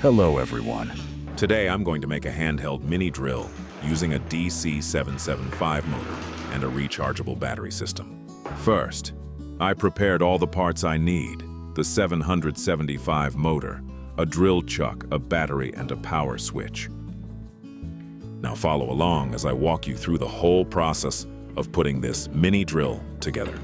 Hello everyone. Today I'm going to make a handheld mini drill using a DC775 motor and a rechargeable battery system. First, I prepared all the parts I need: the 775 motor, a drill chuck, a battery, and a power switch. Now follow along as I walk you through the whole process of putting this mini drill together.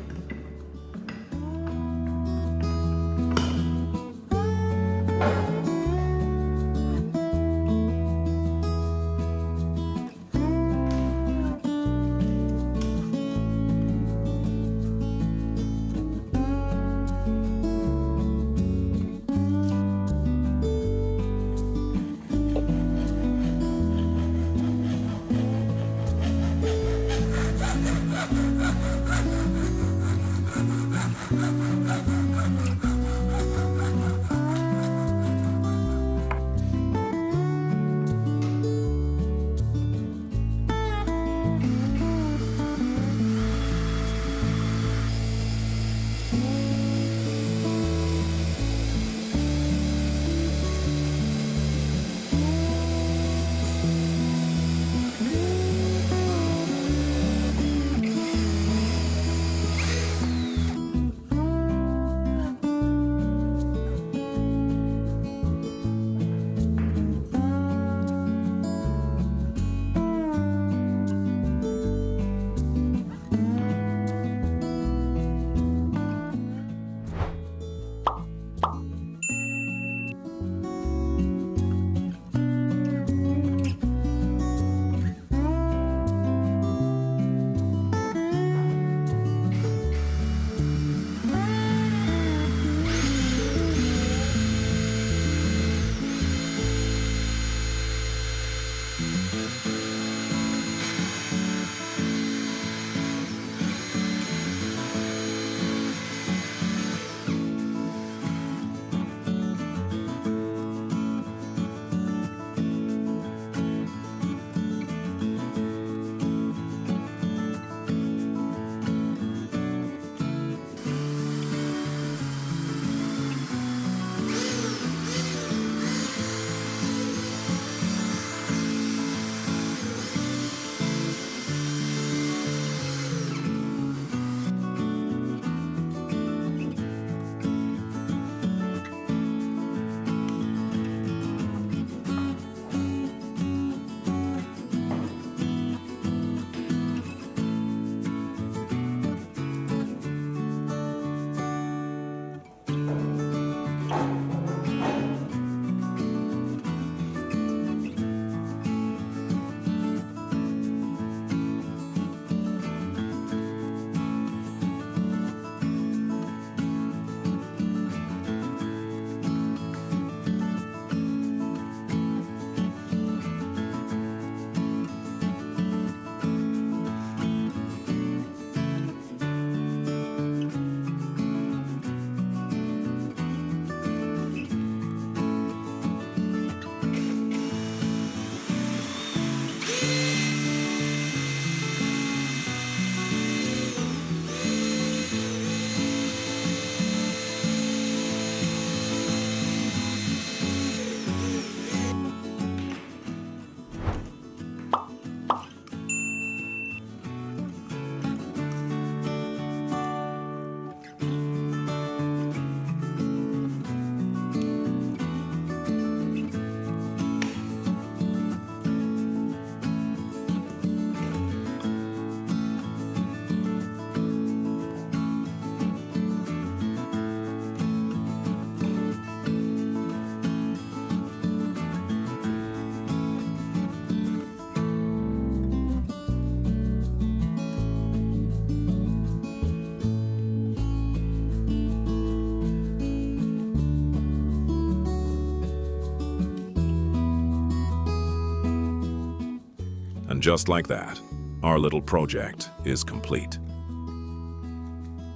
And just like that, our little project is complete.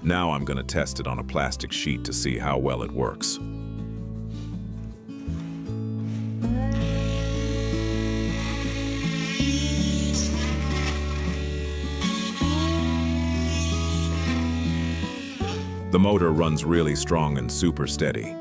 Now I'm going to test it on a plastic sheet to see how well it works. The motor runs really strong and super steady.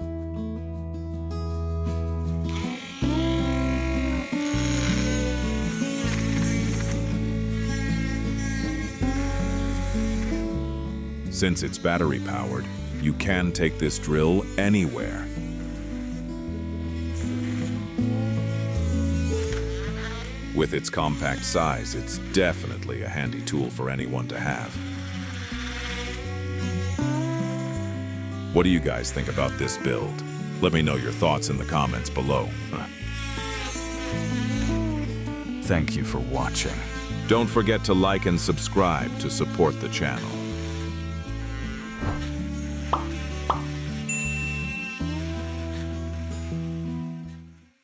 Since it's battery-powered, you can take this drill anywhere. With its compact size, it's definitely a handy tool for anyone to have. What do you guys think about this build? Let me know your thoughts in the comments below. Thank you for watching. Don't forget to like and subscribe to support the channel.